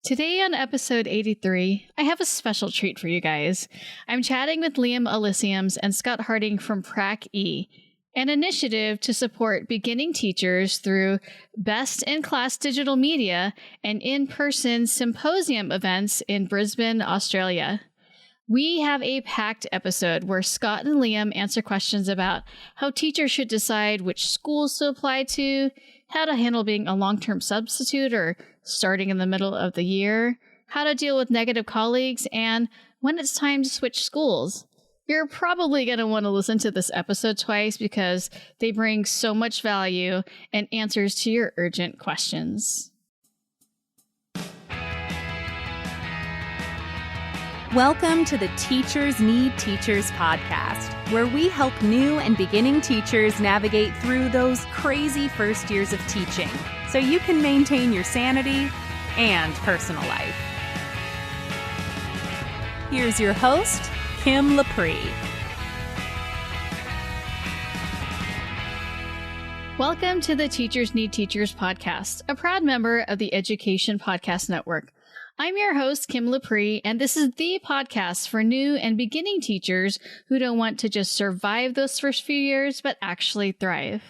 Today on episode 83, I have a special treat for you guys. I'm chatting with Liam Auliciems and Scott Harding from Prac-E, an initiative to support beginning teachers through best-in-class digital media and in-person symposium events in Brisbane, Australia. We have a packed episode where Scott and Liam answer questions about how teachers should decide which schools to apply to, how to handle being a long-term substitute or starting in the middle of the year, how to deal with negative colleagues, and when it's time to switch schools. You're probably going to want to listen to this episode twice because they bring so much value and answers to your urgent questions. Welcome to the Teachers Need Teachers podcast, where we help new and beginning teachers navigate through those crazy first years of teaching so you can maintain your sanity and personal life. Here's your host, Kim Lepre. Welcome to the Teachers Need Teachers podcast, a proud member of the Education Podcast Network. I'm your host, Kim Lepre, and this is the podcast for new and beginning teachers who don't want to just survive those first few years, but actually thrive.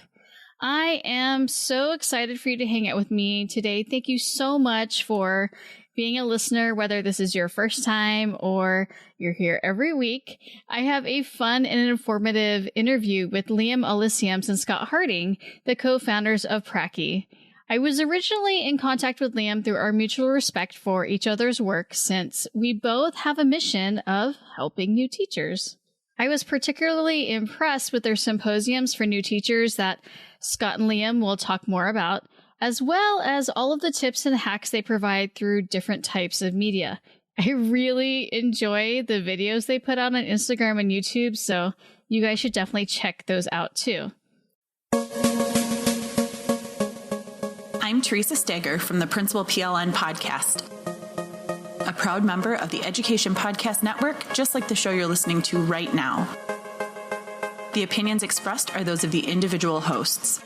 I am so excited for you to hang out with me today. Thank you so much for being a listener, whether this is your first time or you're here every week. I have a fun and informative interview with Liam Auliciems and Scott Harding, the co-founders of Prac-E. I was originally in contact with Liam through our mutual respect for each other's work, since we both have a mission of helping new teachers. I was particularly impressed with their symposiums for new teachers that Scott and Liam will talk more about, as well as all of the tips and hacks they provide through different types of media. I really enjoy the videos they put out on Instagram and YouTube, so you guys should definitely check those out too. I'm Teresa Steger from the Principal PLN podcast, a proud member of the Education Podcast Network, just like the show you're listening to right now. The opinions expressed are those of the individual hosts.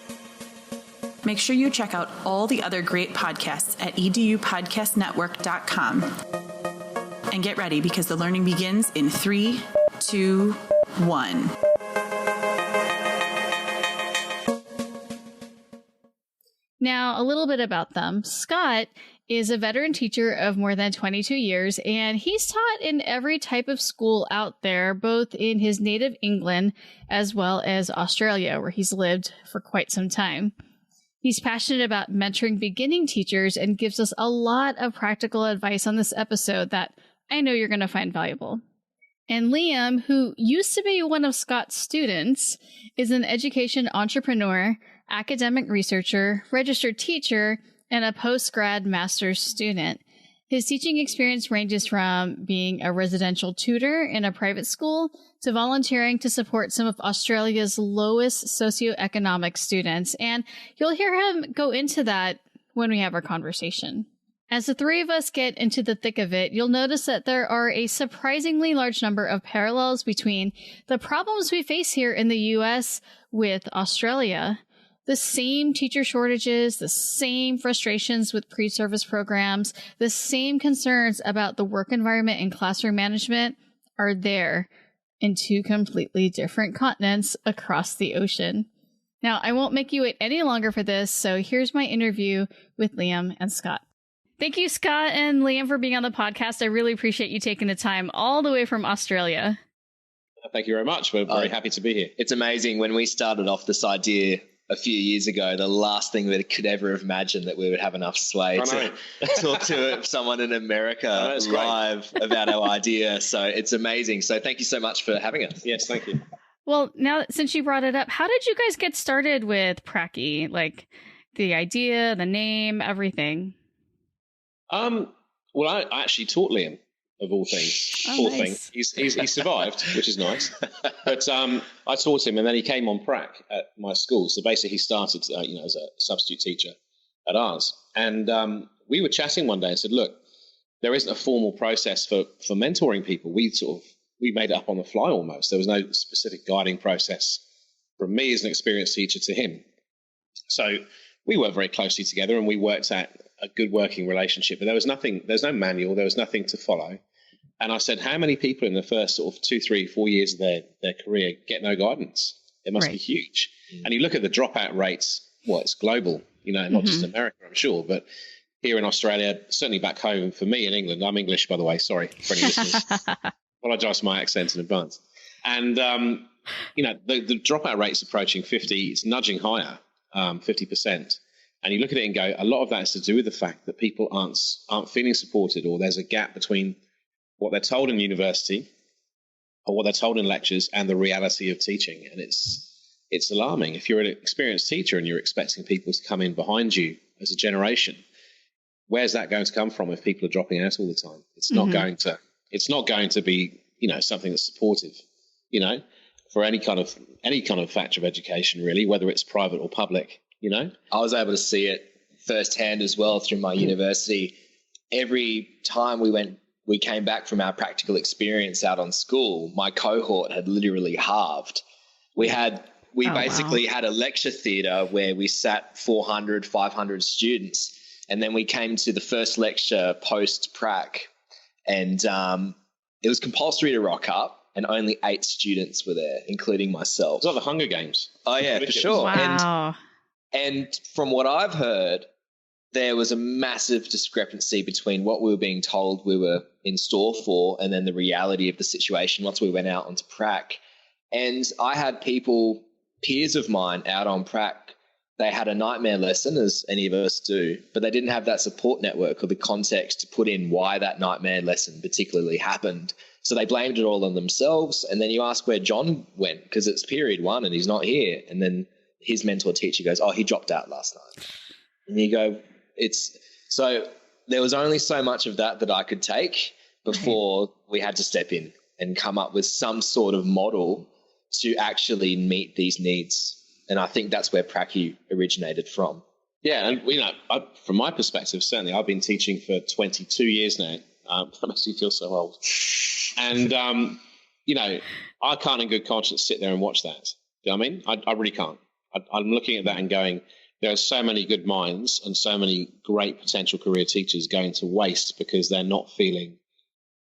Make sure you check out all the other great podcasts at edupodcastnetwork.com. And get ready because the learning begins in 3, 2, 1. Now, a little bit about them. Scott is a veteran teacher of more than 22 years, and he's taught in every type of school out there, both in his native England as well as Australia, where he's lived for quite some time. He's passionate about mentoring beginning teachers and gives us a lot of practical advice on this episode that I know you're going to find valuable. And Liam, who used to be one of Scott's students, is an education entrepreneur, academic researcher, registered teacher, and a post-grad master's student. His teaching experience ranges from being a residential tutor in a private school to volunteering to support some of Australia's lowest socioeconomic students. And you'll hear him go into that when we have our conversation. As the three of us get into the thick of it, you'll notice that there are a surprisingly large number of parallels between the problems we face here in the US with Australia. The same teacher shortages, the same frustrations with pre-service programs, the same concerns about the work environment and classroom management are there in two completely different continents across the ocean. Now, I won't make you wait any longer for this, so here's my interview with Liam and Scott. Thank you, Scott and Liam, for being on the podcast. I really appreciate you taking the time all the way from Australia. Thank you very much. We're very happy to be here. It's amazing. When we started off this idea a few years ago, the last thing we could ever have imagined that we would have enough sway to talk to someone in America live about our idea. So it's amazing. So thank you so much for having us. Yes, thank you. Well, now since you brought it up, how did you guys get started with Prac-E? Like the idea, the name, everything? Well, I actually taught Liam, of all things. Poor thing. He survived, which is nice. But I taught him, and then he came on Prac at my school. So basically, he started, as a substitute teacher at ours. And we were chatting one day and said, "Look, there isn't a formal process for mentoring people. We made it up on the fly almost. There was no specific guiding process from me as an experienced teacher to him. So we worked very closely together, and we worked at a good working relationship. But there's no manual, there was nothing to follow. And I said, how many people in the first sort of 2, 3, 4 years of their career get no guidance? It must be huge. And you look at the dropout rates, it's global, not just America, I'm sure, but here in Australia, certainly back home for me in England, I'm English, by the way, sorry for any listeners. Apologise for my accent in advance. And, the dropout rate's approaching 50, it's nudging higher, 50%. And you look at it and go, a lot of that is to do with the fact that people aren't feeling supported, or there's a gap between what they're told in university or what they're told in lectures and the reality of teaching. And it's alarming. If you're an experienced teacher and you're expecting people to come in behind you as a generation, where's that going to come from if people are dropping out all the time? It's not going to be, something that's supportive, for any kind of factor of education, really, whether it's private or public, I was able to see it firsthand as well through my university. Every time we came back from our practical experience out on school, my cohort had literally halved. We basically had a lecture theatre where we sat 400, 500 students. And then we came to the first lecture post Prac, and it was compulsory to rock up, and only 8 students were there, including myself. It's like the Hunger Games. Oh, yeah, for sure. Wow. And from what I've heard, there was a massive discrepancy between what we were being told we were in store for and then the reality of the situation once we went out onto Prac. And I had peers of mine out on Prac, they had a nightmare lesson, as any of us do, but they didn't have that support network or the context to put in why that nightmare lesson particularly happened. So they blamed it all on themselves. And then you ask where John went, because it's period 1 and he's not here. And then his mentor teacher goes, he dropped out last night. And you go, so there was only so much of that I could take before we had to step in and come up with some sort of model to actually meet these needs. And I think that's where Prac-E originated from. Yeah, and from my perspective, certainly I've been teaching for 22 years now. That makes me feel so old. And, I can't in good conscience sit there and watch that. Do you know what I mean? I really can't. I'm looking at that and going, there are so many good minds and so many great potential career teachers going to waste because they're not feeling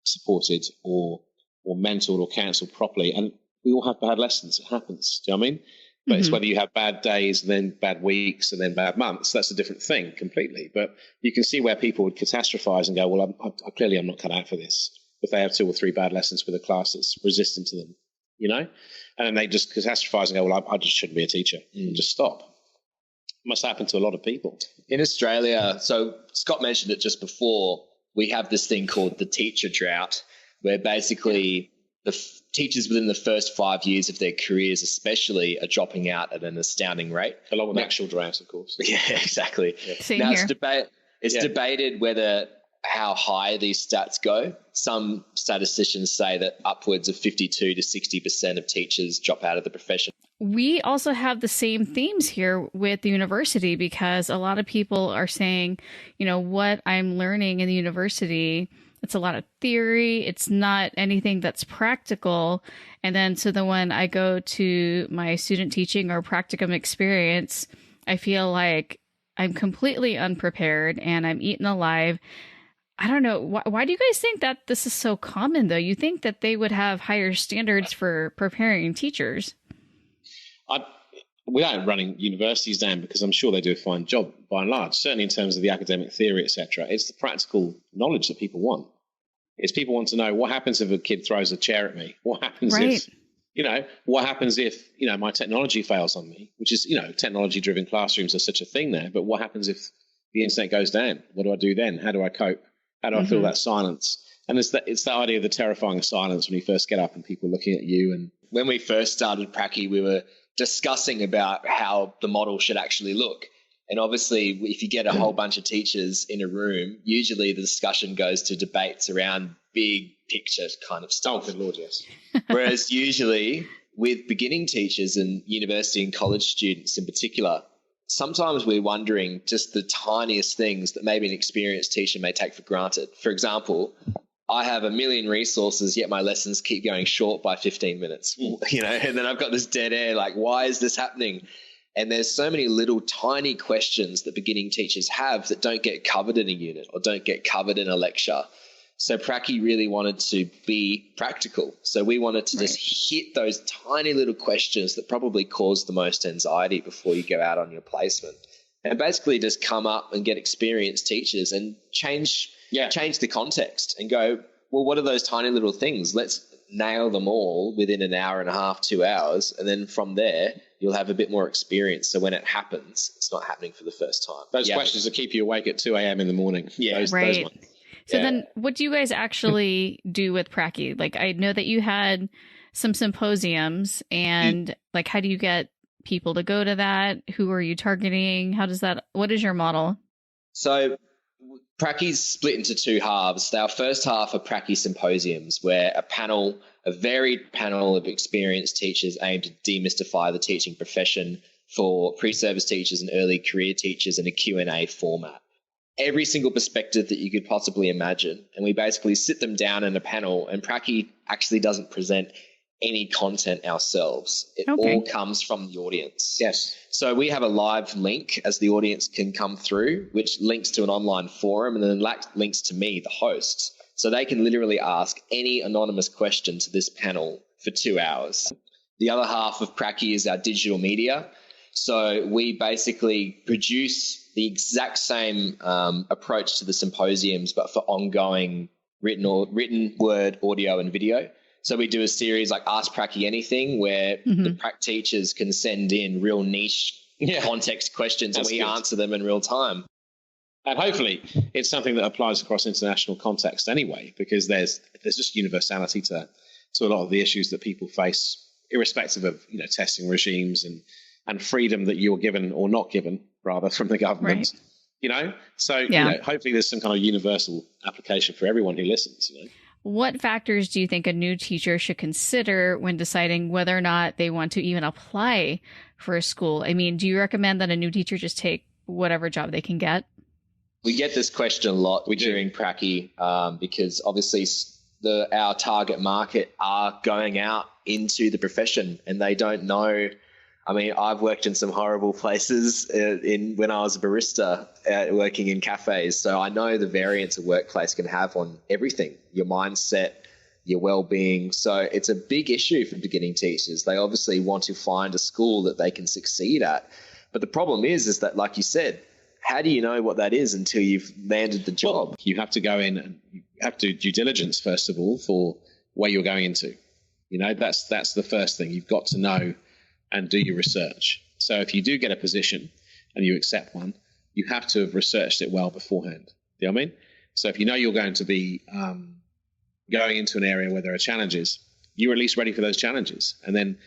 supported or mentored or counselled properly. And we all have bad lessons. It happens. Do you know what I mean? But it's whether you have bad days and then bad weeks and then bad months. That's a different thing completely. But you can see where people would catastrophize and go, well, I'm not cut out for this. If they have 2 or 3 bad lessons with a class that's resistant to them, and then they just catastrophize and go, well, I just shouldn't be a teacher. And just stop. It must happen to a lot of people. In Australia, so Scott mentioned it just before, we have this thing called the teacher drought, where basically the teachers within the first 5 years of their careers especially are dropping out at an astounding rate. Along with actual drought, of course. Yeah, exactly. Yeah. Same here. It's debated whether how high these stats go. Some statisticians say that upwards of 52 to 60% of teachers drop out of the profession. We also have the same themes here with the university, because a lot of people are saying, what I'm learning in the university, it's a lot of theory. It's not anything that's practical. And then when I go to my student teaching or practicum experience, I feel like I'm completely unprepared and I'm eaten alive. I don't know. Why do you guys think that this is so common, though? You think that they would have higher standards for preparing teachers? Without running universities down, because I'm sure they do a fine job by and large, certainly in terms of the academic theory, etc. It's the practical knowledge that people want. It's people want to know what happens if a kid throws a chair at me? What happens what happens if, my technology fails on me, which is, technology-driven classrooms are such a thing there. But what happens if the internet goes down? What do I do then? How do I cope? How do I feel that silence? And it's that idea of the terrifying silence when you first get up and people looking at you. And when we first started Prac-E, we were discussing about how the model should actually look. And obviously, if you get a whole bunch of teachers in a room, usually the discussion goes to debates around big picture kind of stuff. Oh, good Lord, yes. Whereas usually with beginning teachers and university and college students in particular, sometimes we're wondering just the tiniest things that maybe an experienced teacher may take for granted. For example, I have a million resources, yet my lessons keep going short by 15 minutes, and then I've got this dead air, like, why is this happening? And there's so many little tiny questions that beginning teachers have that don't get covered in a unit or don't get covered in a lecture. So Prac-E really wanted to be practical. So we wanted to just hit those tiny little questions that probably cause the most anxiety before you go out on your placement. And basically just come up and get experienced teachers and change the context and go, well, what are those tiny little things? Let's nail them all within an hour and a half, 2 hours. And then from there, you'll have a bit more experience. So when it happens, it's not happening for the first time. Those questions that keep you awake at 2 a.m. in the morning. Yeah, those right. ones. So then what do you guys actually do with Prac-E? Like, I know that you had some symposiums and like, how do you get people to go to that? Who are you targeting? What is your model? So Prac-E's split into two halves. Our first half are Prac-E symposiums, where a varied panel of experienced teachers aim to demystify the teaching profession for pre-service teachers and early career teachers in a Q&A format. Every single perspective that you could possibly imagine. And we basically sit them down in a panel, and Prac-E actually doesn't present any content ourselves. It all comes from the audience. Yes. So we have a live link as the audience can come through, which links to an online forum and then links to me, the host. So they can literally ask any anonymous question to this panel for 2 hours. The other half of Prac-E is our digital media. So we basically produce the exact same approach to the symposiums, but for ongoing written word, audio, and video. So we do a series like Ask Prac-E Anything, where the Prac teachers can send in real niche context questions and we answer them in real time. And hopefully it's something that applies across international context anyway, because there's just universality to a lot of the issues that people face, irrespective of testing regimes and freedom that you're given or not given, rather, from the government. Right. So hopefully there's some kind of universal application for everyone who listens. What factors do you think a new teacher should consider when deciding whether or not they want to even apply for a school? I mean, do you recommend that a new teacher just take whatever job they can get? We get this question a lot during Prac-E because obviously our target market are going out into the profession and they don't know. I mean, I've worked in some horrible places when I was a barista working in cafes. So I know the variance a workplace can have on everything, your mindset, your well-being. So it's a big issue for beginning teachers. They obviously want to find a school that they can succeed at. But the problem is that, like you said, how do you know what that is until you've landed the job? Well, you have to go in and you have to do due diligence, first of all, for where you're going into. That's the first thing. You've got to know and do your research. So if you do get a position and you accept one, you have to have researched it well beforehand. Do you know what I mean? So if you know you're going to be going into an area where there are challenges, you're at least ready for those challenges. And then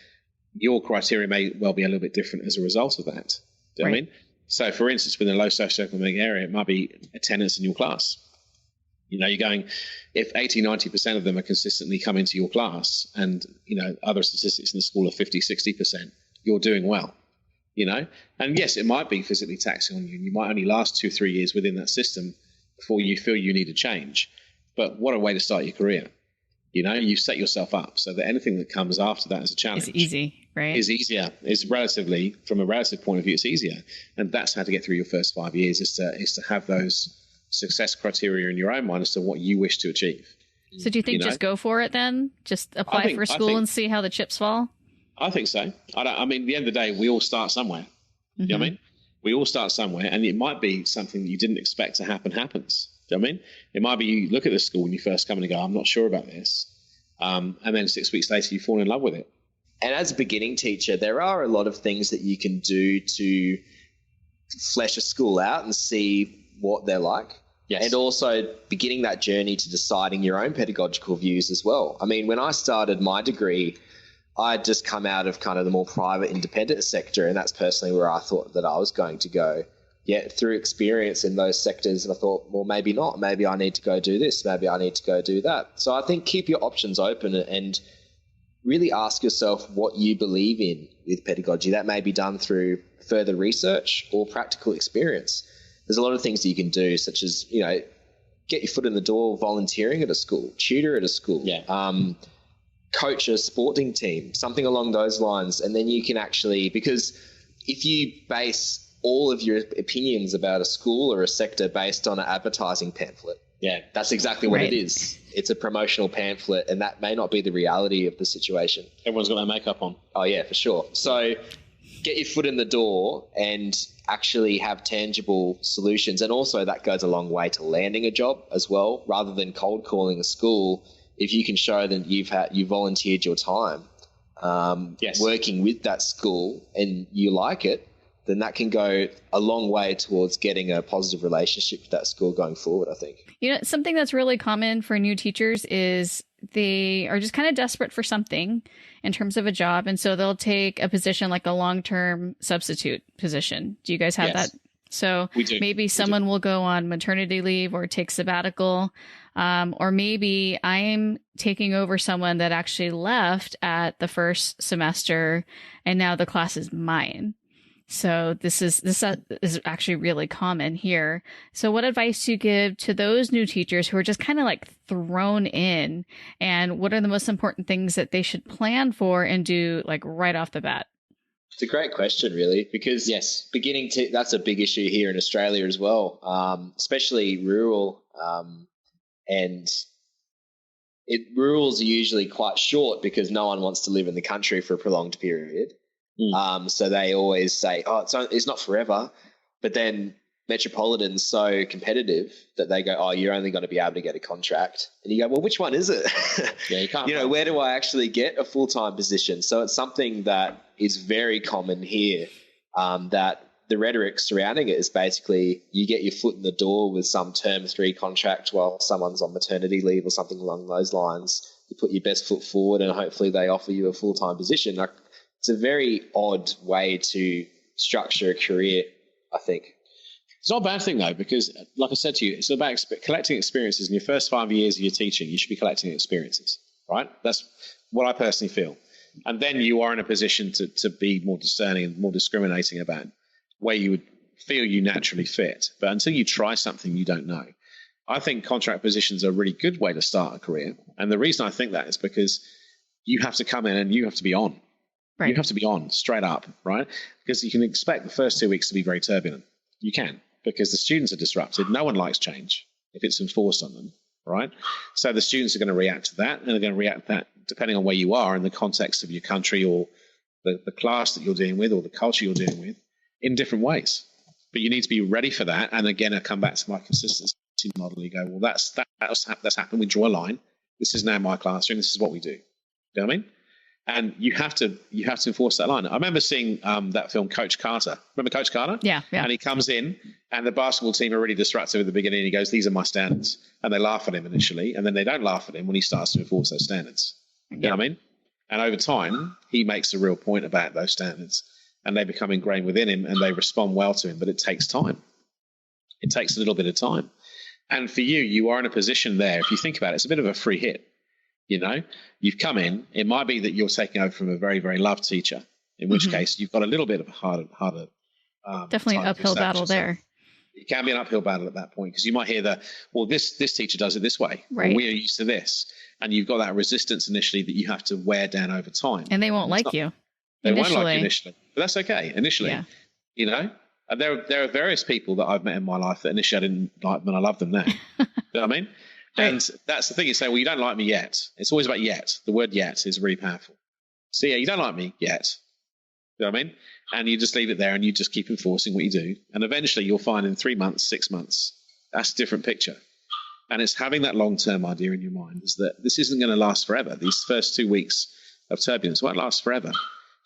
your criteria may well be a little bit different as a result of that. Do you know what I mean? So for instance, within a low socioeconomic area, it might be attendance in your class. You're going, if 80, 90% of them are consistently coming to your class and, other statistics in the school are 50, 60%, you're doing well, And yes, it might be physically taxing on you. You might only last 2-3 years within that system before you feel you need a change. But what a way to start your career. You set yourself up so that anything that comes after that as a challenge is easy, right? Is easier. Is relatively, from a relative point of view, it's easier. And that's how to get through your first 5 years is to have those success criteria in your own mind as to what you wish to achieve. So do you think just go for it then? Just apply for school and see how the chips fall? I think so. I mean, at the end of the day, we all start somewhere. You know what I mean? We all start somewhere, and it might be something that you didn't expect to happens. Do you know what I mean? It might be you look at the school when you first come in and go, I'm not sure about this. And then 6 weeks later, you fall in love with it. And as a beginning teacher, there are a lot of things that you can do to flesh a school out and see what they're like. Yes. And also beginning that journey to deciding your own pedagogical views as well. I mean, when I started my degree, I'd just come out of kind of the more private independent sector, and that's personally where I thought that I was going to go. Yet through experience in those sectors, I thought, well, maybe not. Maybe I need to go do this. Maybe I need to go do that. So I think keep your options open and really ask yourself what you believe in with pedagogy. That may be done through further research or practical experience. There's a lot of things that you can do, such as, get your foot in the door volunteering at a school, tutor at a school, coach a sporting team, something along those lines. And then you can actually, because if you base all of your opinions about a school or a sector based on an advertising pamphlet, that's exactly what it is. It's a promotional pamphlet, and that may not be the reality of the situation. Everyone's got their makeup on. Oh, yeah, for sure. So get your foot in the door and actually have tangible solutions. And also that goes a long way to landing a job as well, rather than cold calling a school. If you can show that you volunteered your time working with that school and you like it, then that can go a long way towards getting a positive relationship with that school going forward, I think. You know, something that's really common for new teachers is they are just kind of desperate for something in terms of a job. And so they'll take a position like a long-term substitute position. Do you guys have that? So maybe someone will go on maternity leave or take sabbatical. Or maybe I'm taking over someone that actually left at the first semester and now the class is mine. So this is actually really common here. So what advice do you give to those new teachers who are just kind of like thrown in, and what are the most important things that they should plan for and do like right off the bat? It's a great question, really, because that's a big issue here in Australia as well, especially rural, and rurals are usually quite short because no one wants to live in the country for a prolonged period. So they always say, it's not forever. But then Metropolitan's so competitive that they go, you're only going to be able to get a contract. And you go, well, which one is it? Yeah, you can't. Where do I actually get a full-time position? So it's something that is very common here, that the rhetoric surrounding it is basically you get your foot in the door with some term 3 contract while someone's on maternity leave or something along those lines. You put your best foot forward and hopefully they offer you a full-time position. It's a very odd way to structure a career, I think. It's not a bad thing, though, because like I said to you, it's about collecting experiences. In your first 5 years of your teaching, you should be collecting experiences, right? That's what I personally feel. And then you are in a position to be more discerning and more discriminating about where you would feel you naturally fit. But until you try something you don't know, I think contract positions are a really good way to start a career. And the reason I think that is because you have to come in and you have to be on. Right. You have to be on straight up, right? Because you can expect the first 2 weeks to be very turbulent. You can, because the students are disrupted. No one likes change if it's enforced on them, right? So the students are going to react to that, and they're going to react to that depending on where you are in the context of your country or the class that you're dealing with or the culture you're dealing with in different ways. But you need to be ready for that. And again, I come back to my consistency model. You go, well, that's happened. We draw a line. This is now my classroom. This is what we do. You know what I mean? And you have to enforce that line. I remember seeing that film Coach Carter. Remember Coach Carter? Yeah. And he comes in and the basketball team are really disruptive at the beginning. And he goes, these are my standards. And they laugh at him initially. And then they don't laugh at him when he starts to enforce those standards. You know what I mean? And over time, he makes a real point about those standards. And they become ingrained within him and they respond well to him. But it takes time. It takes a little bit of time. And for you are in a position there. If you think about it, it's a bit of a free hit. You've come in. It might be that you're taking over from a very, very loved teacher, in which case you've got a little bit of a harder. Definitely an uphill battle there. It can be an uphill battle at that point because you might hear this teacher does it this way. Right. Or we are used to this. And you've got that resistance initially that you have to wear down over time. And they won't like you. They won't like you initially. But that's okay. Initially, And there are various people that I've met in my life that initially I didn't like them and I love them now. You know what I mean? And that's the thing, you say, well, you don't like me yet. It's always about yet. The word yet is really powerful. So you don't like me yet. You know what I mean? And you just leave it there and you just keep enforcing what you do. And eventually you'll find in 3 months, 6 months, that's a different picture. And it's having that long-term idea in your mind is that this isn't going to last forever. These first 2 weeks of turbulence won't last forever.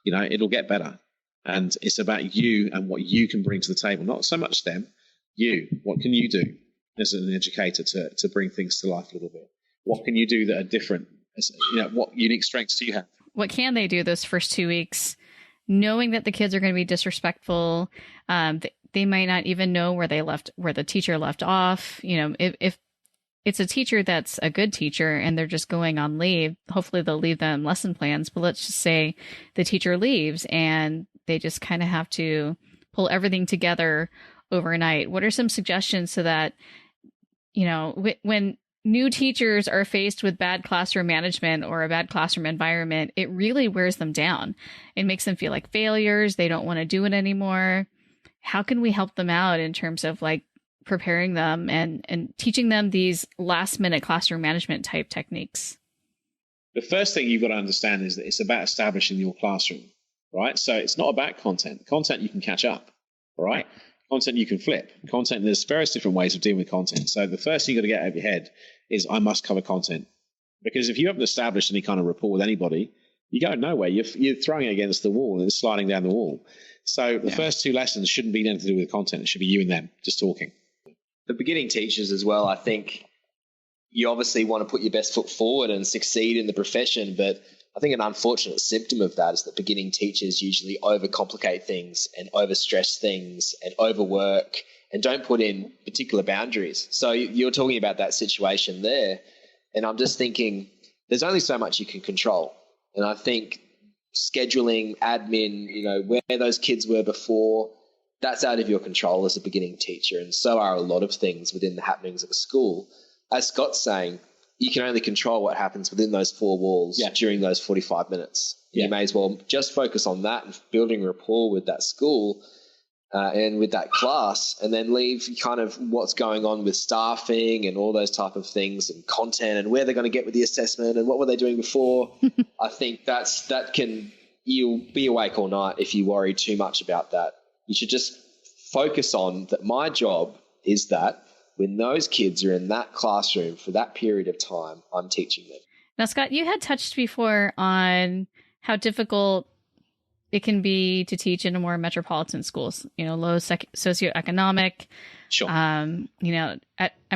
It'll get better. And it's about you and what you can bring to the table. Not so much them, you. What can you do as an educator to bring things to life a little bit? What can you do that are different? What unique strengths do you have? What can they do those first 2 weeks, knowing that the kids are going to be disrespectful? They might not even know where the teacher left off. If it's a teacher that's a good teacher and they're just going on leave, hopefully they'll leave them lesson plans. But let's just say the teacher leaves and they just kind of have to pull everything together overnight. What are some suggestions so that, when new teachers are faced with bad classroom management or a bad classroom environment, it really wears them down. It makes them feel like failures. They don't want to do it anymore. How can we help them out in terms of like preparing them and teaching them these last minute classroom management type techniques? The first thing you've got to understand is that it's about establishing your classroom, right? So it's not about content. Content you can catch up, all right? Content you can flip. Content, there's various different ways of dealing with content. So the first thing you've got to get out of your head is I must cover content. Because if you haven't established any kind of rapport with anybody, you go nowhere. You're throwing it against the wall and it's sliding down the wall. So the first two lessons shouldn't be anything to do with content. It should be you and them just talking. The beginning teachers as well, I think you obviously want to put your best foot forward and succeed in the profession, but I think an unfortunate symptom of that is that beginning teachers usually overcomplicate things and overstress things and overwork and don't put in particular boundaries. So you're talking about that situation there, and I'm just thinking there's only so much you can control. And I think scheduling, admin, where those kids were before, that's out of your control as a beginning teacher, and so are a lot of things within the happenings of a school. As Scott's saying, you can only control what happens within those four walls during those 45 minutes. Yeah. You may as well just focus on that and building rapport with that school and with that class, and then leave kind of what's going on with staffing and all those type of things and content and where they're going to get with the assessment and what were they doing before. I think you'll be awake all night if you worry too much about that. You should just focus on that. My job is that when those kids are in that classroom for that period of time, I'm teaching them. Now, Scott, you had touched before on how difficult it can be to teach in a more metropolitan schools, low socioeconomic. Sure. I'm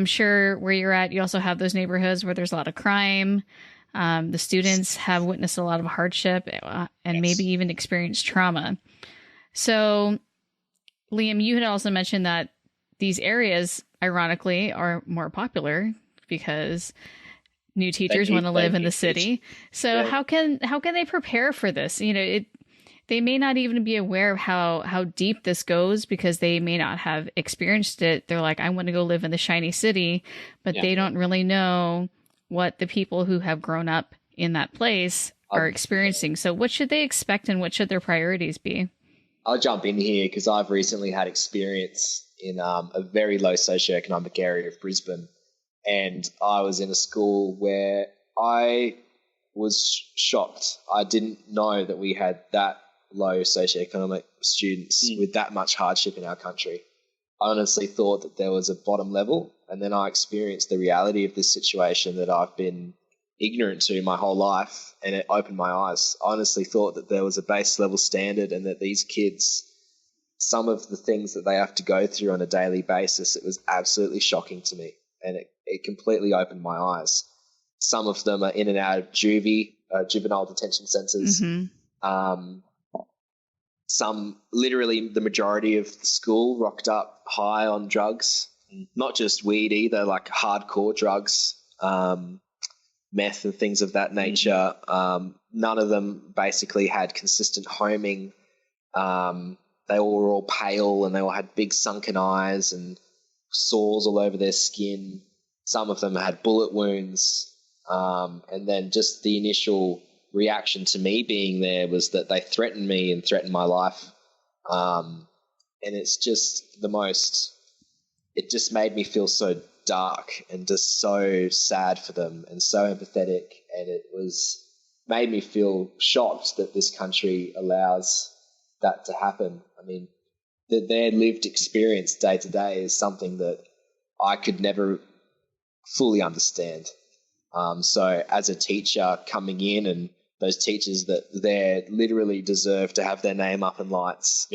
sure where you're at, you also have those neighborhoods where there's a lot of crime. The students have witnessed a lot of hardship and maybe even experienced trauma. So, Liam, you had also mentioned that these areas, ironically, are more popular because new teachers want to live in the city. So how can they prepare for this? They may not even be aware of how deep this goes because they may not have experienced it. They're like, I want to go live in the shiny city, but they don't really know what the people who have grown up in that place are experiencing. So what should they expect and what should their priorities be? I'll jump in here because I've recently had experience in a very low socioeconomic area of Brisbane, and I was in a school where I was shocked. I didn't know that we had that low socioeconomic students with that much hardship in our country. I honestly thought that there was a bottom level, and then I experienced the reality of this situation that I've been ignorant to my whole life, and it opened my eyes. I honestly thought that there was a base level standard and that these kids, some of the things that they have to go through on a daily basis, it was absolutely shocking to me, and it completely opened my eyes. Some of them are in and out of juvenile detention centres. Mm-hmm. Some, literally the majority of the school rocked up high on drugs, not just weed either, like hardcore drugs, meth and things of that nature. None of them basically had consistent homing. They were all pale and they all had big sunken eyes and sores all over their skin. Some of them had bullet wounds. And then just the initial reaction to me being there was that they threatened me and threatened my life. And it's just it just made me feel so dark and just so sad for them and so empathetic. And it made me feel shocked that this country allows that to happen. I mean, their lived experience day to day is something that I could never fully understand. So as a teacher coming in, and those teachers that they literally deserve to have their name up in lights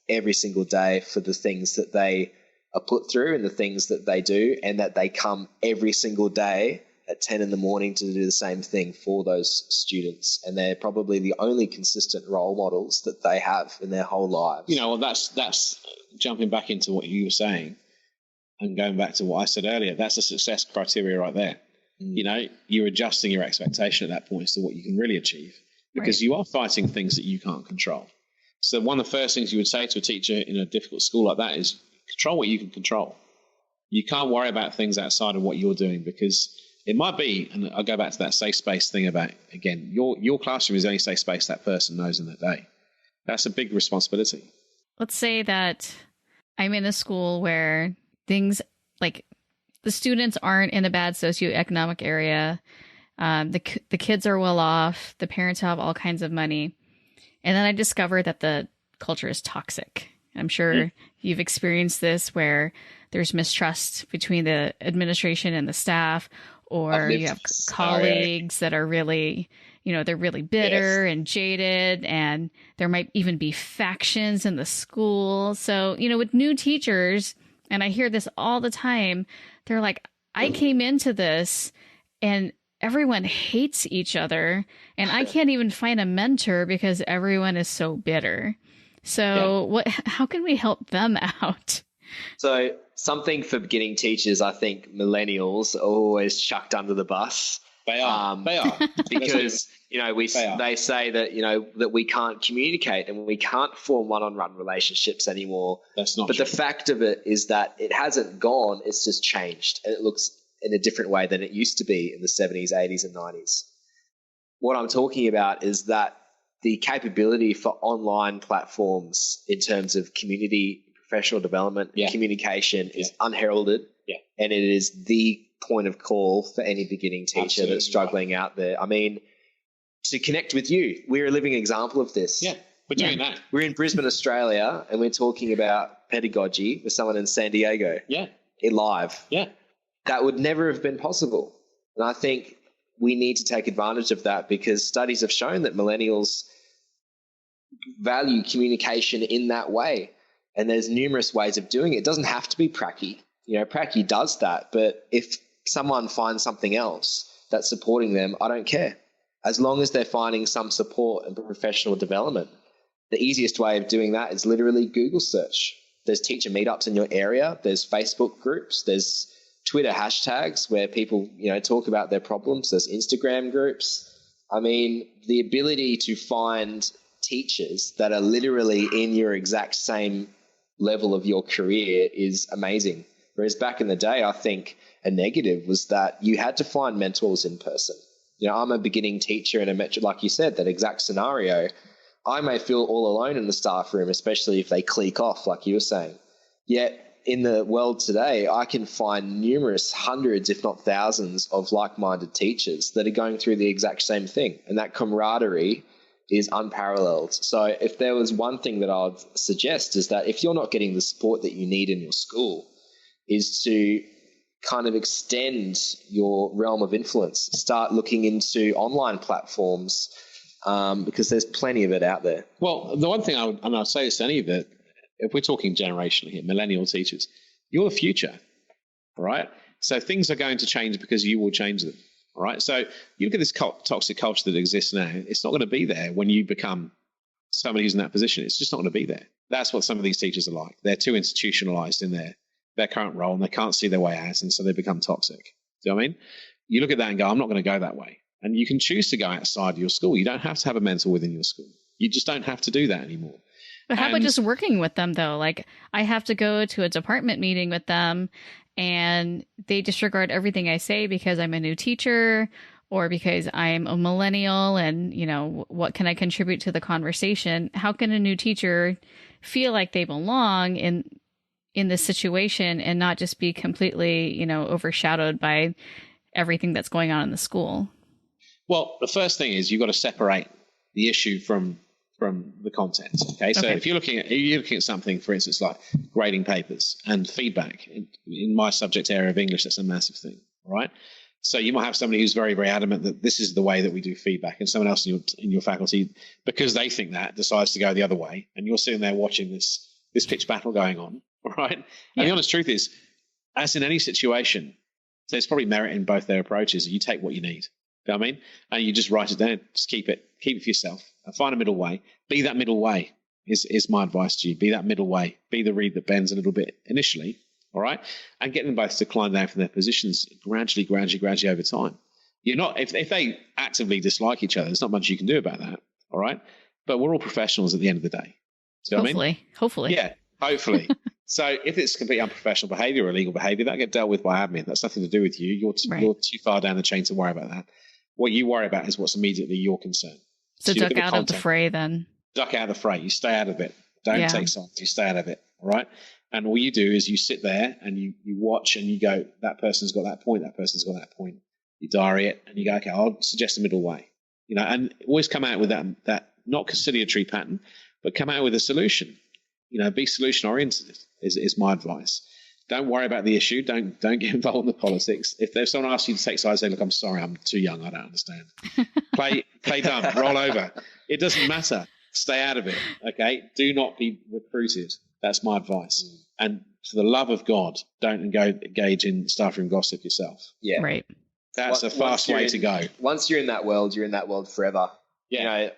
every single day for the things that they are put through and the things that they do, and that they come every single day at 10 in the morning to do the same thing for those students. And they're probably the only consistent role models that they have in their whole lives. That's jumping back into what you were saying and going back to what I said earlier. That's a success criteria right there. You're adjusting your expectation at that point as to what you can really achieve, because you are fighting things that you can't control. So one of the first things you would say to a teacher in a difficult school like that is control what you can control. You can't worry about things outside of what you're doing, because it might be, and I'll go back to that safe space thing about, again, your classroom is the only safe space that person knows in that day. That's a big responsibility. Let's say that I'm in a school where things like the students aren't in a bad socioeconomic area. The kids are well off. The parents have all kinds of money. And then I discover that the culture is toxic. I'm sure you've experienced this, where there's mistrust between the administration and the staff, or you have colleagues that are really, they're really bitter and jaded, and there might even be factions in the school. So, with new teachers, and I hear this all the time, they're like, I came into this and everyone hates each other, and I can't even find a mentor because everyone is so bitter. So how can we help them out? So something for beginning teachers, I think millennials are always chucked under the bus. They are. Because, they say that, that we can't communicate and we can't form one-on-one relationships anymore. That's not true. But the fact of it is that it hasn't gone, it's just changed. And it looks in a different way than it used to be in the 70s, 80s and 90s. What I'm talking about is that the capability for online platforms in terms of community, professional development, communication is unheralded. Yeah. And it is the point of call for any beginning teacher that's struggling out there. I mean, to connect with you, we're a living example of this. Yeah, we're doing that. We're in Brisbane, Australia, and we're talking about pedagogy with someone in San Diego. Yeah. Live. Yeah. That would never have been possible. And I think we need to take advantage of that, because studies have shown that millennials value communication in that way. And there's numerous ways of doing it. It doesn't have to be Prac-E. Prac-E does that. But if someone finds something else that's supporting them, I don't care. As long as they're finding some support and professional development. The easiest way of doing that is literally Google search. There's teacher meetups in your area. There's Facebook groups. There's Twitter hashtags where people, talk about their problems. There's Instagram groups. I mean, the ability to find teachers that are literally in your exact same level of your career is amazing. Whereas back in the day, I think a negative was that you had to find mentors in person. I'm a beginning teacher in a metro, like you said, that exact scenario. I may feel all alone in the staff room, especially if they click off, like you were saying. Yet in the world today, I can find numerous hundreds, if not thousands, of like-minded teachers that are going through the exact same thing. And that camaraderie is unparalleled. So if there was one thing that I'd suggest, is that if you're not getting the support that you need in your school, is to kind of extend your realm of influence. Start looking into online platforms, because there's plenty of it out there. Well, the one thing I'll say is to any of it, if we're talking generationally here, millennial teachers, you're the future, all right? So things are going to change because you will change them, all right? So you look at this toxic culture that exists now, it's not going to be there when you become somebody who's in that position. It's just not going to be there. That's what some of these teachers are like. They're too institutionalized in their current role, and they can't see their way out, and so they become toxic. Do you know what I mean? You look at that and go, I'm not going to go that way. And you can choose to go outside your school. You don't have to have a mentor within your school. You just don't have to do that anymore. But how about just working with them, though? Like, I have to go to a department meeting with them, and they disregard everything I say because I'm a new teacher or because I'm a millennial, and, what can I contribute to the conversation? How can a new teacher feel like they belong in this situation and not just be completely, overshadowed by everything that's going on in the school? Well, the first thing is you've got to separate the issue from the content. Okay. So if you're looking at something, for instance, like grading papers and feedback in my subject area of English, that's a massive thing. All right. So you might have somebody who's very, very adamant that this is the way that we do feedback, and someone else in your faculty, because they think that, decides to go the other way, and you're sitting there watching this pitch battle going on. All right. And the honest truth is, as in any situation, there's probably merit in both their approaches. You take what you need. You know what I mean? And you just write it down. Just keep it for yourself. And find a middle way. Be that middle way is my advice to you. Be that middle way. Be the reed that bends a little bit initially. All right. And get them both to climb down from their positions gradually over time. You're not, if they actively dislike each other, there's not much you can do about that. All right. But we're all professionals at the end of the day. So hopefully. Yeah. Hopefully. So if it's completely unprofessional behaviour or illegal behaviour, that'll get dealt with by admin. That's nothing to do with you. You're too far down the chain to worry about that. What you worry about is what's immediately your concern. So duck out of the fray then. Duck out of the fray. You stay out of it. Don't take sides. You stay out of it. All right? And all you do is you sit there and you watch and you go, that person's got that point, that person's got that point. You diary it and you go, okay, I'll suggest a middle way. And always come out with that not conciliatory pattern, but come out with a solution. Be solution oriented is my advice. Don't worry about the issue. Don't get involved in the politics. If someone asks you to take sides, say, look, I'm sorry, I'm too young. I don't understand. Play dumb, roll over. It doesn't matter. Stay out of it. Okay. Do not be recruited. That's my advice. And for the love of God, don't engage in staffroom gossip yourself. Yeah. Right. That's a fast way to go. Once you're in that world, you're in that world forever. Yeah.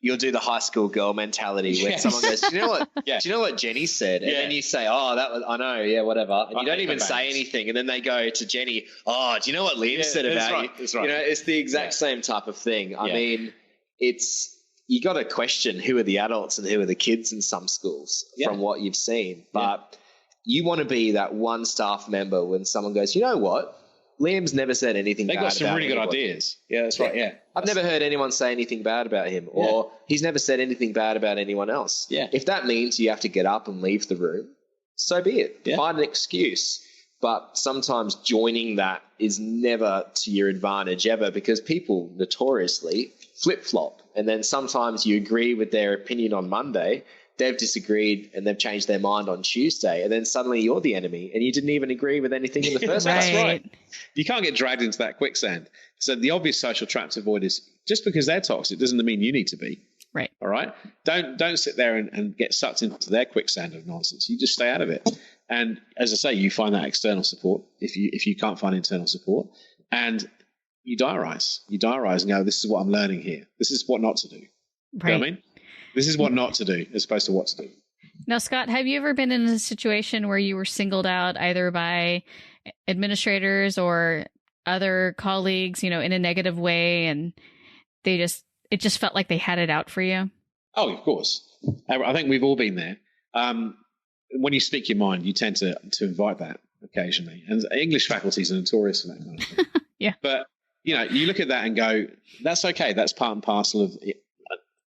You'll do the high school girl mentality where someone goes, do you know what? Do you know what Jenny said? And then you say, oh, that was, I know, yeah, whatever. And you don't even say anything. And then they go to Jenny, oh, do you know what Liam said about you? That's right. It's the exact same type of thing. I mean, you got to question who are the adults and who are the kids in some schools from what you've seen. But you want to be that one staff member when someone goes, you know what? Liam's never said anything bad about him. They've got some really good ideas. Yeah, that's right. Yeah. I've never heard anyone say anything bad about him, or he's never said anything bad about anyone else. Yeah. If that means you have to get up and leave the room, so be it. Yeah. Find an excuse. But sometimes joining that is never to your advantage ever, because people notoriously flip-flop. And then sometimes you agree with their opinion on Monday, they've disagreed and they've changed their mind on Tuesday, and then suddenly you're the enemy and you didn't even agree with anything in the first place. That's right. You can't get dragged into that quicksand. So the obvious social trap to avoid is just because they're toxic doesn't mean you need to be. Right. All right. Don't sit there and get sucked into their quicksand of nonsense. You just stay out of it. And as I say, you find that external support if you can't find internal support, and you diarise and go, this is what I'm learning here. This is what not to do. Right. You know what I mean? This is what not to do as opposed to what to do. Now, Scott, have you ever been in a situation where you were singled out either by administrators or other colleagues, in a negative way, and it just felt like they had it out for you? Oh, of course. I think we've all been there. When you speak your mind, you tend to invite that occasionally. And English faculties are notorious for that kind of thing. Yeah. But, you look at that and go, that's okay. That's part and parcel of it.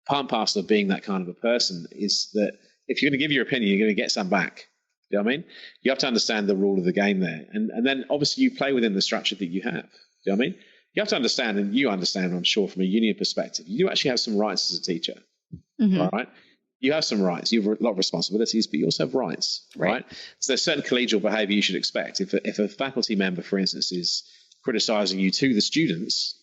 Part and parcel of being that kind of a person is that if you're going to give your opinion, you're going to get some back. Do you know what I mean? You have to understand the rule of the game there. And then obviously you play within the structure that you have. Do you know what I mean? You have to understand, and you understand, I'm sure, from a union perspective, you do actually have some rights as a teacher. Mm-hmm. All right? You have some rights. You have a lot of responsibilities, but you also have rights. Right? So there's certain collegial behavior you should expect. If a faculty member, for instance, is criticizing you to the students,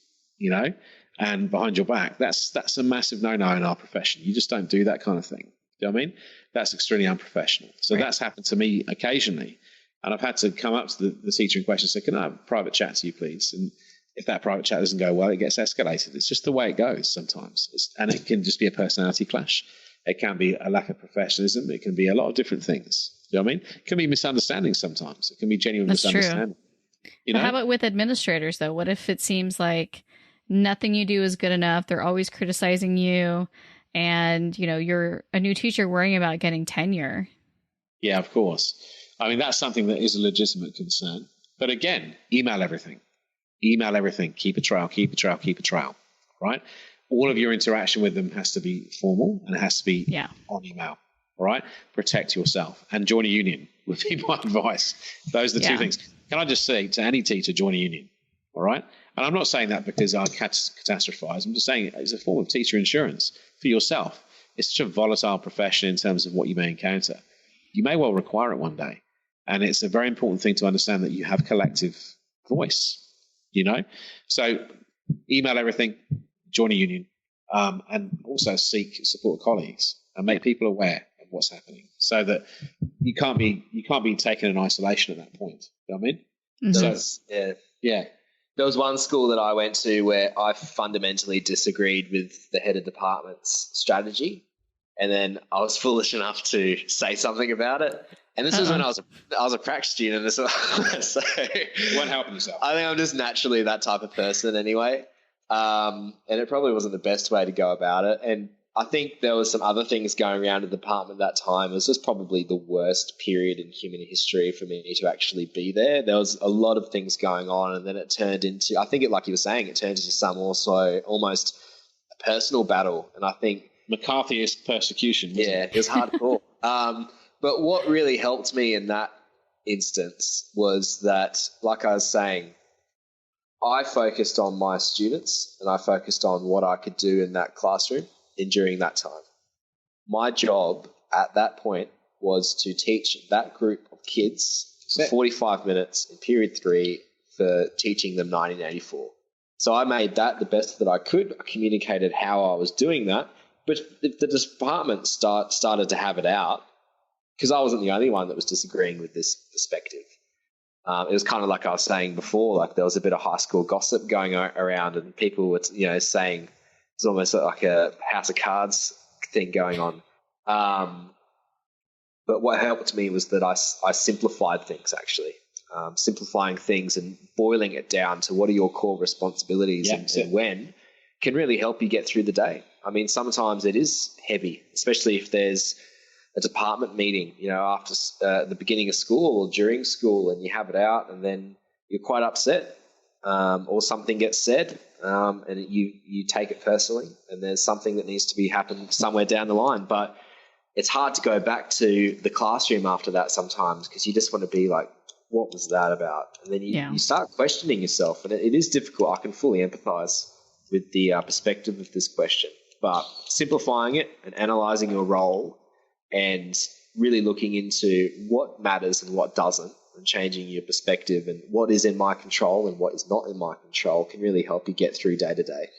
and behind your back, that's a massive no-no in our profession. You just don't do that kind of thing. Do you know what I mean? That's extremely unprofessional. So that's happened to me occasionally. And I've had to come up to the teacher in question and say, can I have a private chat to you, please? And if that private chat doesn't go well, it gets escalated. It's just the way it goes sometimes. And it can just be a personality clash. It can be a lack of professionalism. It can be a lot of different things. Do you know what I mean? It can be misunderstandings sometimes. It can be genuine misunderstanding. True. How about with administrators, though? What if it seems like nothing you do is good enough? They're always criticizing you, and you're a new teacher worrying about getting tenure. Yeah, of course. I mean, that's something that is a legitimate concern. But again, email everything. Keep a trail. Right? All of your interaction with them has to be formal, and it has to be on email. All right? Protect yourself and join a union would be my advice. Those are the two things. Can I just say to any teacher, join a union? All right? And I'm not saying that because I catastrophize. I'm just saying it's a form of teacher insurance for yourself. It's such a volatile profession in terms of what you may encounter. You may well require it one day. And it's a very important thing to understand that you have collective voice, So email everything, join a union, and also seek support of colleagues and make people aware of what's happening so that you can't be taken in isolation at that point. You know what I mean? Mm-hmm. So, There was one school that I went to where I fundamentally disagreed with the head of department's strategy, and then I was foolish enough to say something about it. And this was when I was a Prac student, so you weren't helping yourself. I think I'm just naturally that type of person anyway, and it probably wasn't the best way to go about it. And I think there was some other things going around in the department at that time. It was just probably the worst period in human history for me to actually be there. There was a lot of things going on, and then it turned into, I think, like you were saying, it turned into some also almost a personal battle. And I think McCarthyist persecution. It was hardcore. But what really helped me in that instance was that, like I was saying, I focused on my students and I focused on what I could do in that classroom during that time. My job at that point was to teach that group of kids for 45 minutes in period 3 for teaching them 1984. So I made that the best that I could. I communicated how I was doing that. But the department started to have it out, because I wasn't the only one that was disagreeing with this perspective. It was kind of like I was saying before, like there was a bit of high school gossip going around, and people were, saying it's almost like a House of Cards thing going on. But what helped me was that I simplified things, actually. Simplifying things and boiling it down to what are your core responsibilities and when can really help you get through the day. I mean, sometimes it is heavy, especially if there's a department meeting, after the beginning of school or during school, and you have it out and then you're quite upset, or something gets said, and you take it personally, and there's something that needs to be happened somewhere down the line. But it's hard to go back to the classroom after that sometimes, because you just want to be like, what was that about? And then you start questioning yourself, and it is difficult. I can fully empathize with the perspective of this question, but simplifying it and analysing your role and really looking into what matters and what doesn't, and changing your perspective and what is in my control and what is not in my control can really help you get through day to day.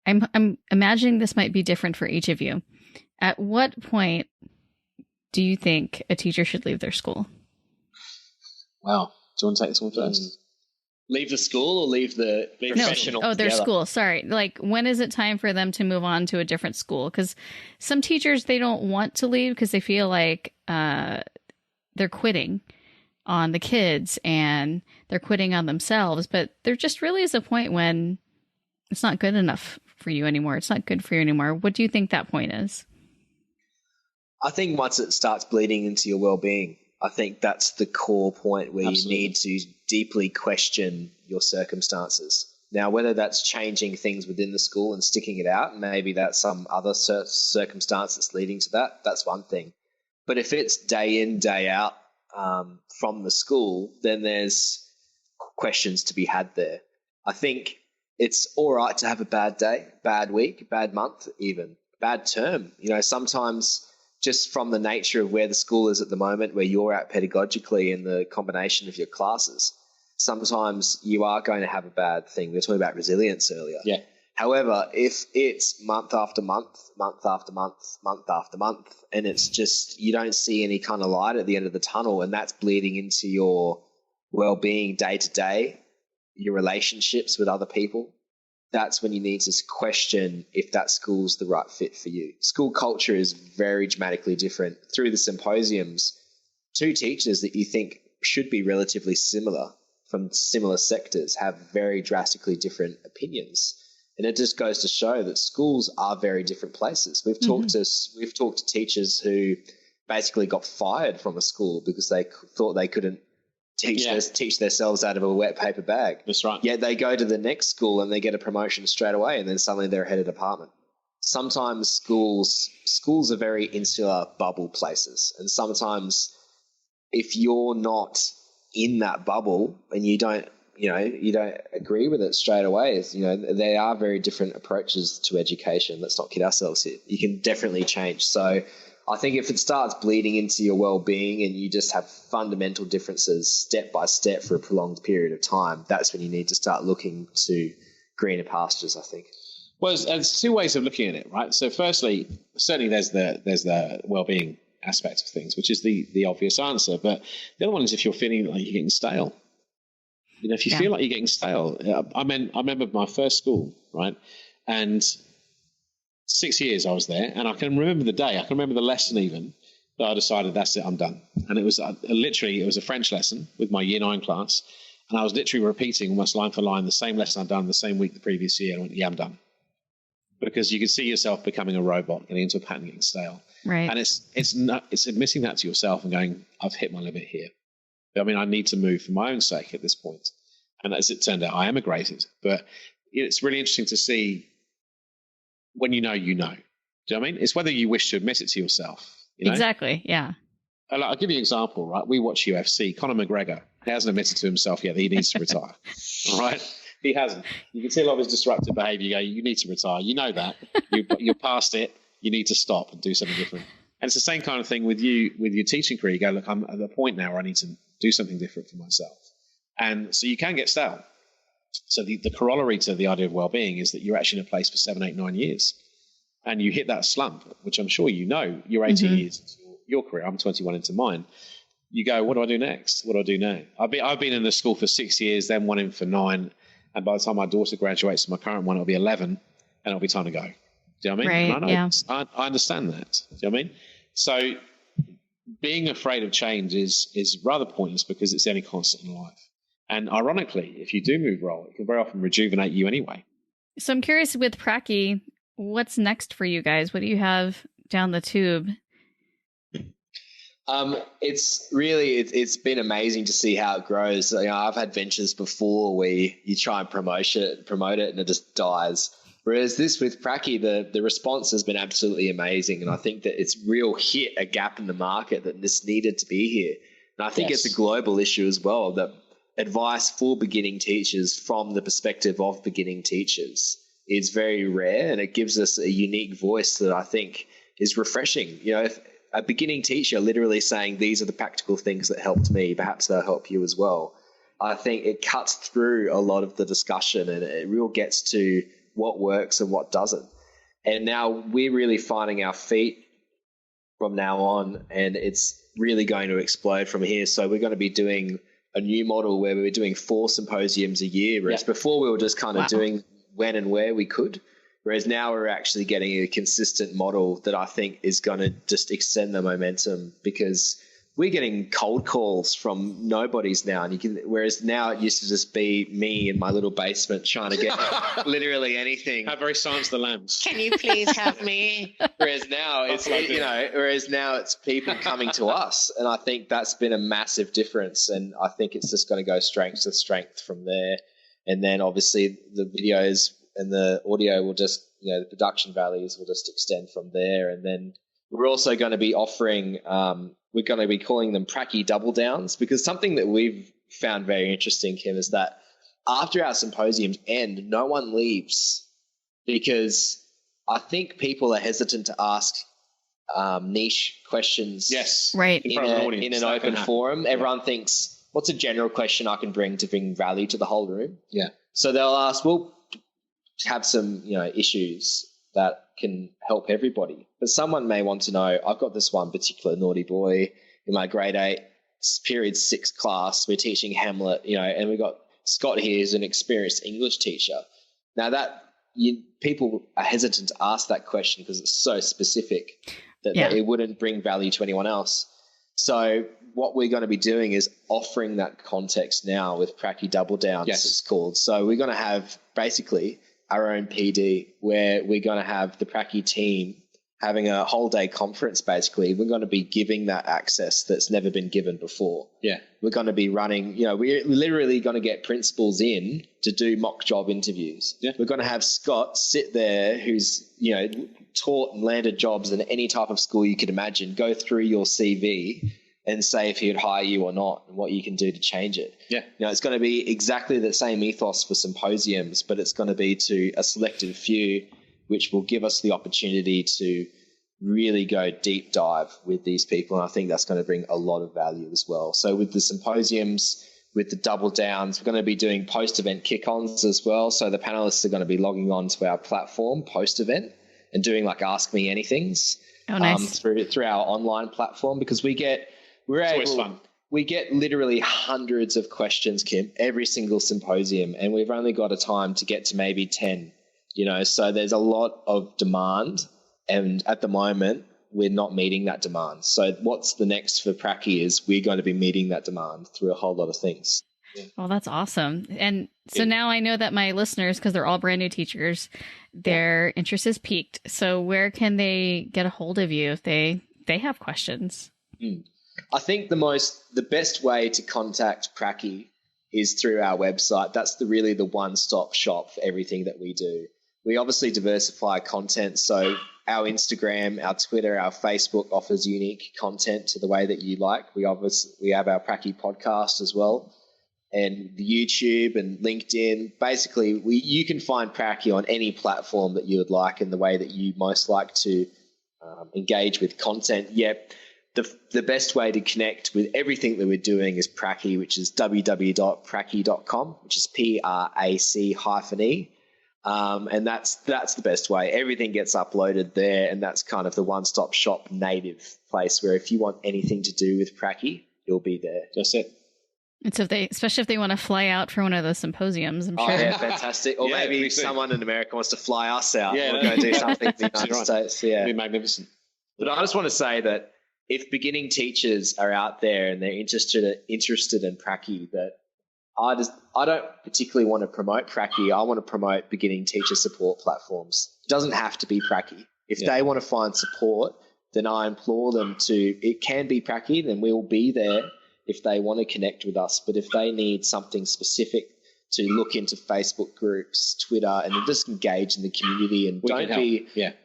I'm imagining this might be different for each of you. At what point do you think a teacher should leave their school? Wow. Do you want to take this one first? Leave the school or leave the professional? Oh, their school. Sorry. Like, when is it time for them to move on to a different school? Because some teachers, they don't want to leave because they feel like they're quitting on the kids and they're quitting on themselves. But there just really is a point when it's not good enough for you anymore. It's not good for you anymore. What do you think that point is? I think once it starts bleeding into your well-being, I think that's the core point where you need to deeply question your circumstances. Now, whether that's changing things within the school and sticking it out, and maybe that's some other circumstance that's leading to that, that's one thing. But if it's day in, day out from the school, then there's questions to be had there. I think it's all right to have a bad day, bad week, bad month even, bad term. Sometimes just from the nature of where the school is at the moment, where you're at pedagogically in the combination of your classes, sometimes you are going to have a bad thing. We were talking about resilience earlier. Yeah. However, if it's month after month, month after month, month after month, and it's just you don't see any kind of light at the end of the tunnel, and that's bleeding into your well-being day to day, your relationships with other people, that's when you need to question if that school's the right fit for you. School culture is very dramatically different. Through the symposiums, two teachers that you think should be relatively similar from similar sectors have very drastically different opinions. And it just goes to show that schools are very different places. We've talked to teachers who basically got fired from a school because they thought they couldn't teach themselves out of a wet paper bag. That's right. Yet they go to the next school and they get a promotion straight away, and then suddenly they're head of department. Sometimes schools are very insular bubble places, and sometimes if you're not in that bubble and you don't agree with it straight away, there are very different approaches to education. Let's not kid ourselves here. You can definitely change. So I think if it starts bleeding into your well-being and you just have fundamental differences step by step for a prolonged period of time, that's when you need to start looking to greener pastures, I think. Well, there's two ways of looking at it, right? So firstly, certainly there's the well-being aspect of things, which is the obvious answer. But the other one is if you're feeling like you're getting stale. If you feel like you're getting stale, I remember my first school, right? And 6 years I was there, and I can remember the day. I can remember the lesson even that I decided that's it, I'm done. And it was literally a French lesson with my Year 9 class, and I was literally repeating almost line for line the same lesson I'd done the same week the previous year. And I went, yeah, I'm done. because you can see yourself becoming a robot, getting into a pattern, getting stale. Right. And it's admitting that to yourself and going, I've hit my limit here. I mean, I need to move for my own sake at this point. And as it turned out, I emigrated. But it's really interesting to see when you know, you know. Do you know what I mean? It's whether you wish to admit it to yourself. You know? Exactly, yeah. I'll give you an example, right? We watch UFC. Conor McGregor, he hasn't admitted to himself yet that he needs to retire. All right? He hasn't. You can see a lot of his disruptive behavior. You go, you need to retire. You know that. You're past it. You need to stop and do something different. And it's the same kind of thing with you, with your teaching career. You go, look, I'm at the point now where I need to do something different for myself. And so you can get stale. So the corollary to the idea of well-being is that you're actually in a place for 7, 8, 9 years. And you hit that slump, which I'm sure you know, you're 18 years into your career. I'm 21 into mine. You go, what do I do next? What do I do now? I've been in the school for 6 years, then one in for 9. And by the time my daughter graduates, my current one, it'll be 11, and it'll be time to go. Do you know what I mean? Right, I understand that. Do you know what I mean? So being afraid of change is rather pointless because it's the only constant in life. And ironically, if you do move role, it can very often rejuvenate you anyway. So I'm curious with Prac-E, what's next for you guys? What do you have down the tube? It's been amazing to see how it grows. You know, I've had ventures before where you try and promote it and it just dies. Whereas this with Prac-E, the response has been absolutely amazing. And I think that it's real hit a gap in the market that this needed to be here. And I think it's a global issue as well, that advice for beginning teachers from the perspective of beginning teachers is very rare, and it gives us a unique voice that I think is refreshing. You know, if a beginning teacher literally saying, these are the practical things that helped me, perhaps they'll help you as well. I think it cuts through a lot of the discussion and it really gets to what works and what doesn't. And now we're really finding our feet from now on, and it's really going to explode from here. So we're going to be doing a new model where we're doing 4 symposiums a year, whereas before we were just kind of doing when and where we could. Whereas now we're actually getting a consistent model that I think is going to just extend the momentum, because we're getting cold calls from nobodies now. And whereas now it used to just be me in my little basement trying to get literally anything. How very Silence the Lambs. Can you please have me? Whereas now it's people coming to us. And I think that's been a massive difference. And I think it's just going to go strength to strength from there. And then obviously the videos and the audio will just, the production values will just extend from there. And then we're also going to be offering, we're going to be calling them Prac-E double downs, because something that we've found very interesting, Kim, is that after our symposiums end, no one leaves, because I think people are hesitant to ask niche questions. Yes, right. In an open forum. Everyone thinks, what's a general question I can bring to bring value to the whole room? Yeah. So they'll ask, well, have some, issues that can help everybody. But someone may want to know, I've got this one particular naughty boy in my grade 8, period 6 class. We're teaching Hamlet, and we've got Scott here who's an experienced English teacher. Now people are hesitant to ask that question because it's so specific that it wouldn't bring value to anyone else. So what we're going to be doing is offering that context now with Prac-E double downs, it's called. So we're going to have basically our own PD, where we're going to have the Prac-E team having a whole day conference. Basically, we're going to be giving that access that's never been given before. Yeah. We're going to be running, we're literally going to get principals in to do mock job interviews. Yeah. We're going to have Scott sit there, who's, taught and landed jobs in any type of school you could imagine, go through your CV and say if he would hire you or not and what you can do to change it. Yeah. It's going to be exactly the same ethos for symposiums, but it's going to be to a selected few, which will give us the opportunity to really go deep dive with these people. And I think that's going to bring a lot of value as well. So with the symposiums, with the double downs, we're going to be doing post-event kick-ons as well. So the panelists are going to be logging on to our platform post-event and doing like Ask Me Anythings through our online platform, because we get literally hundreds of questions, Kim, every single symposium, and we've only got a time to get to maybe 10, so there's a lot of demand, and at the moment we're not meeting that demand. So what's the next for Prac-E is we're going to be meeting that demand through a whole lot of things. Well, that's awesome. And so now I know that my listeners, because they're all brand new teachers, their interest is piqued. So where can they get a hold of you if they have questions? I think the best way to contact Prac-E is through our website. That's really the one-stop shop for everything that we do. We obviously diversify content, so our Instagram, our Twitter, our Facebook offers unique content to the way that you like. We have our Prac-E podcast as well, and the YouTube and LinkedIn. Basically, you can find Prac-E on any platform that you would like in the way that you most like to engage with content. The best way to connect with everything that we're doing is Prac-E, which is www.prac-e.com, which is PRAC-E. And that's the best way. Everything gets uploaded there, and that's kind of the one-stop shop native place where if you want anything to do with Prac-E, it'll be there. That's it. And so especially if they want to fly out for one of those symposiums, I'm sure. Oh, yeah, fantastic. Or maybe someone in America wants to fly us out. We'll go do something in the United States. Yeah. It'd be magnificent. But I just want to say that if beginning teachers are out there and they're interested in Prac-E, that I don't particularly want to promote Prac-E. I want to promote beginning teacher support platforms. It doesn't have to be Prac-E. If they want to find support, then I implore them it can be Prac-E, then we'll be there if they want to connect with us. But if they need something specific, to look into Facebook groups, Twitter, and just engage in the community. And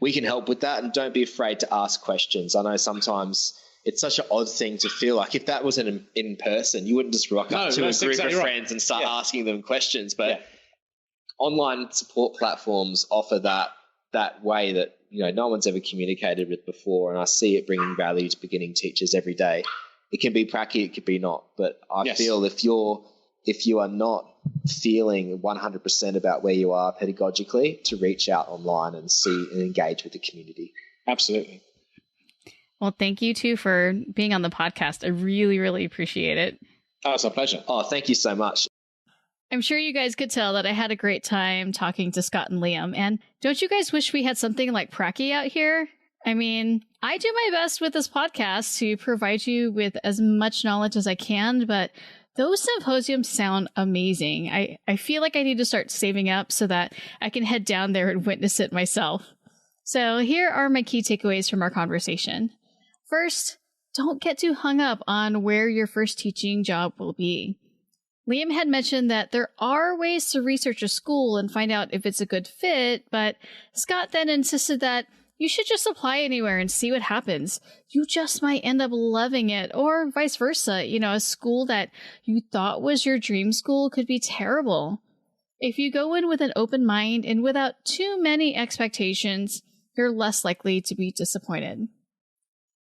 we can help with that, and don't be afraid to ask questions. I know sometimes it's such an odd thing to feel like if that was in person, you wouldn't just rock up to a group of friends and start asking them questions. But online support platforms offer that way that no one's ever communicated with before, and I see it bringing value to beginning teachers every day. It can be Prac-E, it could be not, but I feel if you are not feeling 100% about where you are pedagogically, to reach out online and see and engage with the community. Absolutely. Well, thank you too for being on the podcast. I really, really appreciate it. Oh, it's a pleasure. Oh, thank you so much. I'm sure you guys could tell that I had a great time talking to Scott and Liam. And don't you guys wish we had something like Prac-E out here? I mean, I do my best with this podcast to provide you with as much knowledge as I can, but those symposiums sound amazing. I feel like I need to start saving up so that I can head down there and witness it myself. So here are my key takeaways from our conversation. First, don't get too hung up on where your first teaching job will be. Liam had mentioned that there are ways to research a school and find out if it's a good fit, but Scott then insisted that you should just apply anywhere and see what happens. You just might end up loving it, or vice versa. A school that you thought was your dream school could be terrible. If you go in with an open mind and without too many expectations, you're less likely to be disappointed.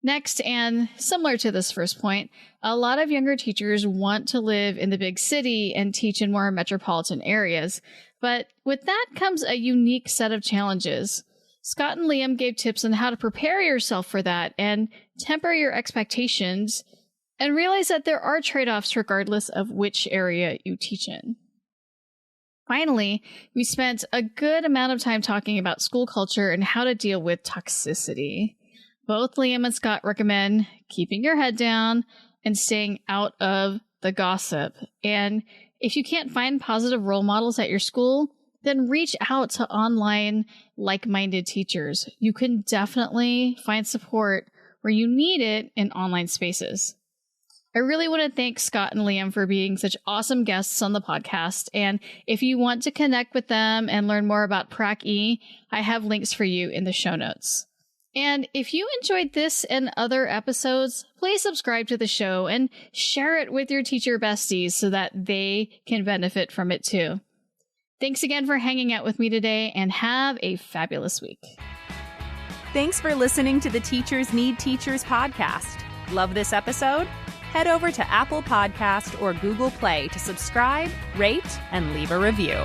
Next, and similar to this first point, a lot of younger teachers want to live in the big city and teach in more metropolitan areas, but with that comes a unique set of challenges. Scott and Liam gave tips on how to prepare yourself for that and temper your expectations, and realize that there are trade-offs regardless of which area you teach in. Finally, we spent a good amount of time talking about school culture and how to deal with toxicity. Both Liam and Scott recommend keeping your head down and staying out of the gossip. And if you can't find positive role models at your school, then reach out to online like-minded teachers. You can definitely find support where you need it in online spaces. I really want to thank Scott and Liam for being such awesome guests on the podcast. And if you want to connect with them and learn more about Prac-E, I have links for you in the show notes. And if you enjoyed this and other episodes, please subscribe to the show and share it with your teacher besties so that they can benefit from it too. Thanks again for hanging out with me today, and have a fabulous week. Thanks for listening to the Teachers Need Teachers podcast. Love this episode? Head over to Apple Podcast or Google Play to subscribe, rate, and leave a review.